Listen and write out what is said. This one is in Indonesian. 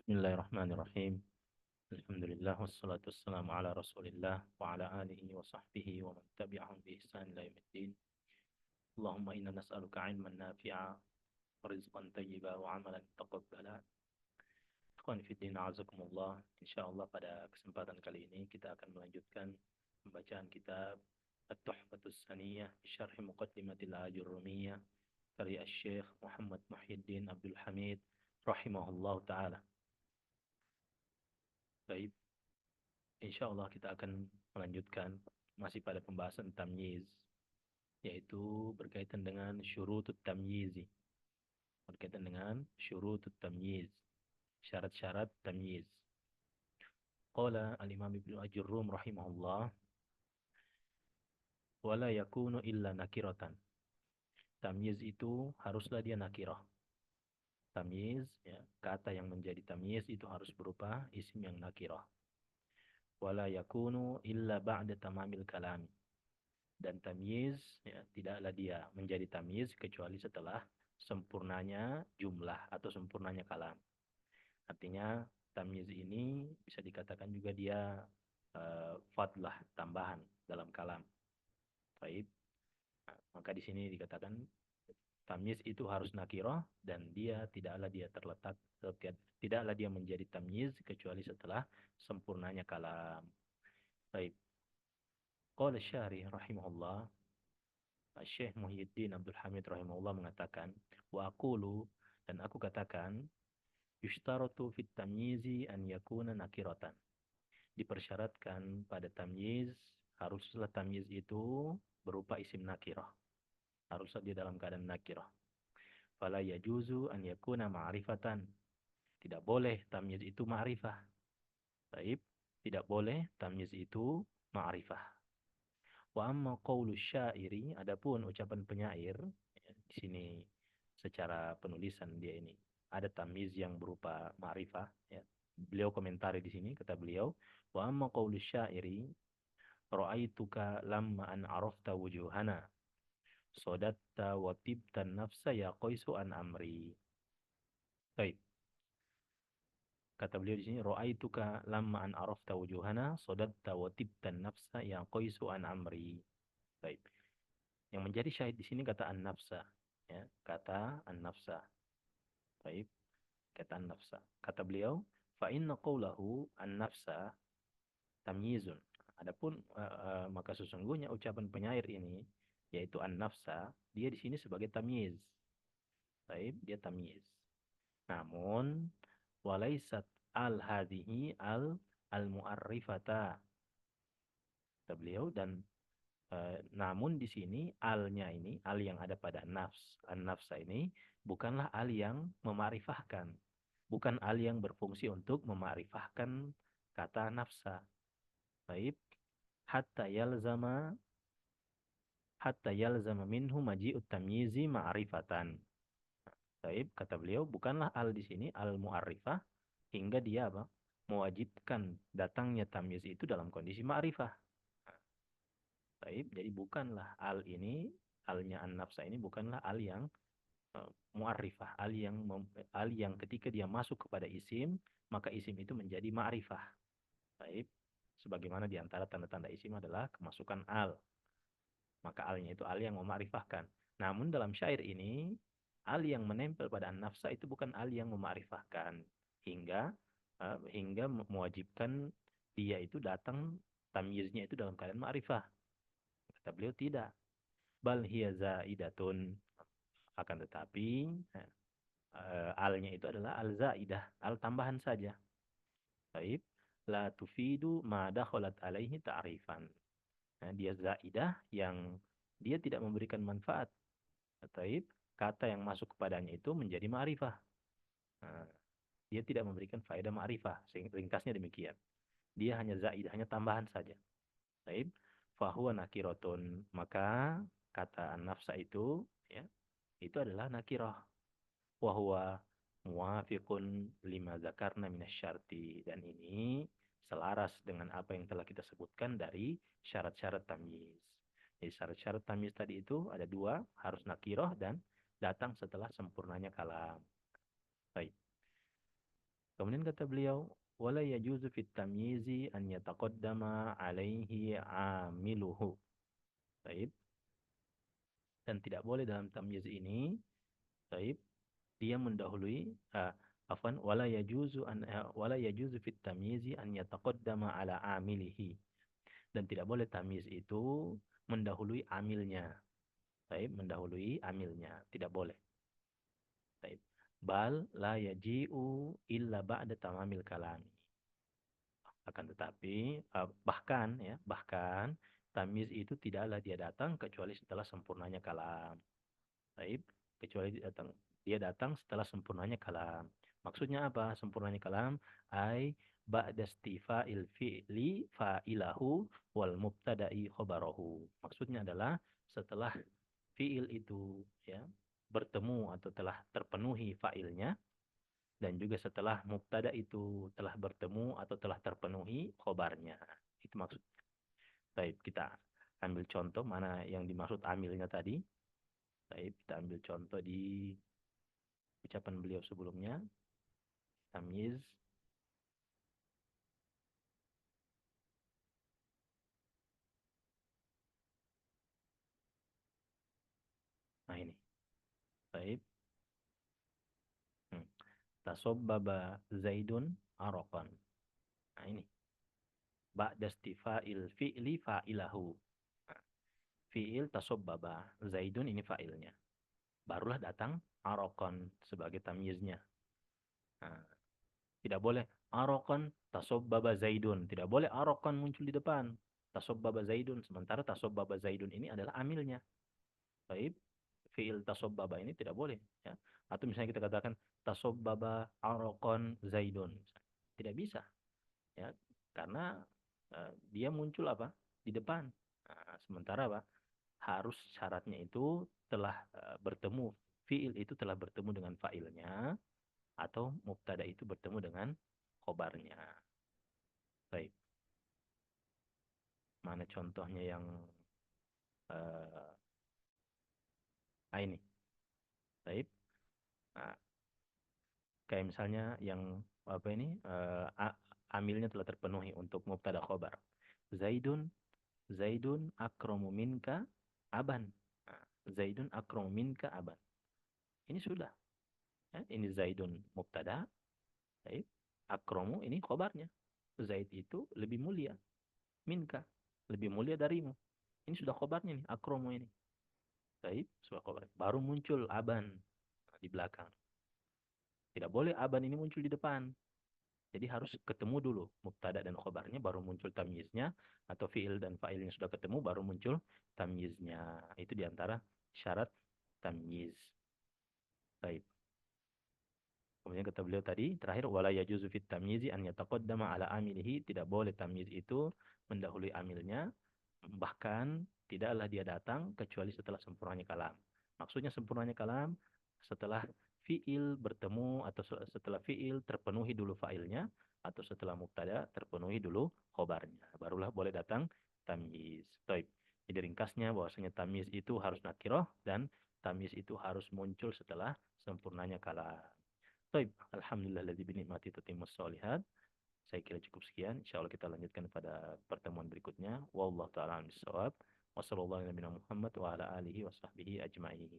Bismillahirrahmanirrahim. Alhamdulillah wassalatu wassalamu ala Rasulillah wa ala alihi wa sahbihi wa man tabi'ahum bi ihsan ila yaumiddin. Allahumma inna nas'aluka 'ilman nafi'a wa rizqan thayyiba wa 'amalan taqabbala. Ikhwan fi din, a'azakumullah. Insyaallah pada kesempatan kali ini kita akan melanjutkan pembacaan kitab At-Tuhfatus Saniyah Syarh Muqaddimatil Ajurrumiyah karya Syekh Muhammad Muhyiddin Abdul Hamid rahimahullah taala. Baik, insya Allah kita akan melanjutkan masih pada pembahasan tamyiz, yaitu berkaitan dengan syurutut tamyizi, berkaitan dengan syurutut tamyiz, syarat-syarat tamyiz. Qala al-Imam Ibnu Ajurrum rahimahullah, wala yakunu illa nakiratan. Tamyiz itu haruslah dia nakirah. Tamyiz, ya, kata yang menjadi tamyiz itu harus berupa isim yang nakirah. Wala yakunu illa ba'da tamamil kalami. Dan tamyiz, ya, tidaklah dia menjadi tamyiz kecuali setelah sempurnanya jumlah atau sempurnanya kalam. Artinya tamyiz ini bisa dikatakan juga dia fadlah, tambahan dalam kalam. Baik. Nah, maka di sini dikatakan tamyiz itu harus nakirah dan dia tidaklah dia terletak tidaklah dia menjadi tamyiz kecuali setelah sempurnanya kalam. Baik. Qala Syarih rahimahullah, Syekh Muhyiddin Abdul Hamid rahimahullah mengatakan, wa aqulu, dan aku katakan, yushtaratu fit tamyizi an yakuna nakiratan. Dipersyaratkan pada tamyiz, haruslah tamyiz itu berupa isim nakirah. Haruslah dia dalam keadaan nakirah. Fala yajuzu an yakuna ma'rifatan. Tidak boleh tamyiz itu ma'rifah. Baik, tidak boleh tamyiz itu ma'rifah. Wa amma qawlu syairi, adapun ucapan penyair, ya, di sini secara penulisan dia ini ada tamyiz yang berupa ma'rifah, ya. Beliau komentari di sini, kata beliau, wa amma qawlu syairi, ra'aituka lamma an arafta wujuhana, sodatta wa tibtan nafsa ya qaisu an amri. Baik, kata beliau di sini, ra'aituka lamma an arafta wujuhana, sodatta wa tibtan nafsa ya qaisu an amri. Baik. Yang menjadi syahid di sini kata an-nafsa, ya, kata an-nafsa. Baik, kata an-nafsa. Kata beliau, fa inna qawlahu an-nafsa tamyizun. Adapun maka sesungguhnya ucapan penyair ini yaitu an-nafsa, dia di sini sebagai tamyiz. Baik, dia tamyiz. Namun walaisat al-hadhihi al-mu'arrifata. Kata beliau, dan namun di sini alnya ini, al yang ada pada nafs, an-nafsa ini bukanlah al yang memarifahkan. Bukan al yang berfungsi untuk memarifahkan kata nafsa. Baik, hatta yalzama hatta yalzama minhu maji'ut tamyizi ma'rifatan. Baik, kata beliau, bukanlah al di sini al mu'arifah hingga dia apa? Mewajibkan datangnya tamyiz itu dalam kondisi ma'rifah. Baik, jadi bukanlah al ini, alnya an-nafsa ini bukanlah al yang mu'arifah, al yang ketika dia masuk kepada isim, maka isim itu menjadi ma'rifah. Baik, sebagaimana di antara tanda-tanda isim adalah kemasukan al. Maka alnya itu al yang memarifahkan. Namun dalam syair ini, al yang menempel pada an-nafsa itu bukan al yang memarifahkan. Hingga mewajibkan dia itu datang tamyiznya itu dalam keadaan ma'rifah. Kata beliau tidak. Bal hiya zaidatun. Akan tetapi alnya itu adalah al zaidah, al tambahan saja. Baik, la tufidu ma dakhalat alaihi ta'rifan. Nah, dia zaidah yang dia tidak memberikan manfaat. Taib, kata yang masuk kepadanya itu menjadi ma'rifah. Nah, dia tidak memberikan faedah ma'rifah. Ringkasnya demikian. Dia hanya zaidah, hanya tambahan saja. Taib, fahuwa nakirotun. Maka kata an-nafsa itu, ya, itu adalah nakirah. Wahuwa muwafiqun lima zakarna minasyarti. Dan ini selaras dengan apa yang telah kita sebutkan dari syarat-syarat tamyiz. Jadi syarat-syarat tamyiz tadi itu ada dua, harus nakiroh dan datang setelah sempurnanya kalam. Baik. Kemudian kata beliau, wala yajuzu fit tamyizi an yataqaddama alaihi amiluhu. Baik. Dan tidak boleh dalam tamyiz ini, baik, dia mendahului afwan wala yajuzu fit tamyizi an yataqaddama ala amilihi. Dan tidak boleh tamyiz itu mendahului amilnya. Baik, mendahului amilnya, tidak boleh. Baik. Bal la yaji'u illa ba'da tamamil kalami. Akan tetapi bahkan tamyiz itu tidaklah dia datang kecuali setelah sempurnanya kalam. Baik, kecuali dia datang setelah sempurnanya kalam. Maksudnya apa? Sempurnanya kalam ai ba'da istifa'il fi'li fa'ilahu wal mubtada'i khabarahu. Maksudnya adalah setelah fi'il itu ya bertemu atau telah terpenuhi fa'ilnya, dan juga setelah mubtada itu telah bertemu atau telah terpenuhi khobarnya. Itu maksud. Baik, kita ambil contoh mana yang dimaksud amilnya tadi. Baik, kita ambil contoh di ucapan beliau sebelumnya. Tamyiz. Nah ini. Baik. Hmm. Tasobbaba Zaidun arokon. Nah ini. Ba'da istifa'il fi'li fa'ilahu. Nah, fi'il tasobbaba. Zaidun ini fa'ilnya. Barulah datang arokon sebagai tamyiznya. Nah, tidak boleh arokon tasobbaba Zaidun. Tidak boleh arokon muncul di depan. Tasobbaba Zaidun. Sementara tasobbaba Zaidun ini adalah amilnya. Baik. Fi'il tasobbaba ini tidak boleh. Ya. Atau misalnya kita katakan tasobbaba arokon Zaidun. Tidak bisa. Ya. Karena dia muncul apa? Di depan. Nah, sementara apa? Harus syaratnya itu telah bertemu. Fi'il itu telah bertemu dengan fa'ilnya. Atau mubtada itu bertemu dengan khobarnya. Baik. Mana contohnya yang eh ini? Baik. Nah, kayak misalnya yang apa ini amilnya telah terpenuhi untuk mubtada khobar. Zaidun Zaidun akramu minka aban. Nah, Zaidun akramu minka aban. Ini sudah. Ya, ini Zaidun mubtada. Baik. Akramu ini khobarnya. Zaid itu lebih mulia. Minka lebih mulia darimu. Ini sudah khobarnya nih. Akramu ini. Baik. Sudah khobar. Baru muncul aban di belakang. Tidak boleh aban ini muncul di depan. Jadi harus ketemu dulu mubtada dan khobarnya, baru muncul tamyiznya, atau fiil dan fa'ilnya sudah ketemu baru muncul tamyiznya. Itu diantara syarat tamyiz. Baik. Kemudian kata beliau tadi terakhir wala yajuzu fit tamyizi an yataqaddama ala amilihi, tidak boleh tamyiz itu mendahului amilnya, bahkan tidaklah dia datang kecuali setelah sempurnanya kalam. Maksudnya sempurnanya kalam setelah fiil bertemu atau setelah fiil terpenuhi dulu fa'ilnya, atau setelah mubtada terpenuhi dulu khobarnya. Barulah boleh datang tamyiz. Baik. Jadi ringkasnya bahwasanya tamyiz itu harus nakirah dan tamyiz itu harus muncul setelah sempurnanya kalam. Baik, alhamdulillah ladzi bi ni'mati tatimmus shalihat. Saya kira cukup sekian. Insyaallah kita lanjutkan pada pertemuan berikutnya. Wallahu taala a'lam bissawab. Wassallallahu ala nabiyina Muhammad wa ala alihi wa sahbihi ajma'in.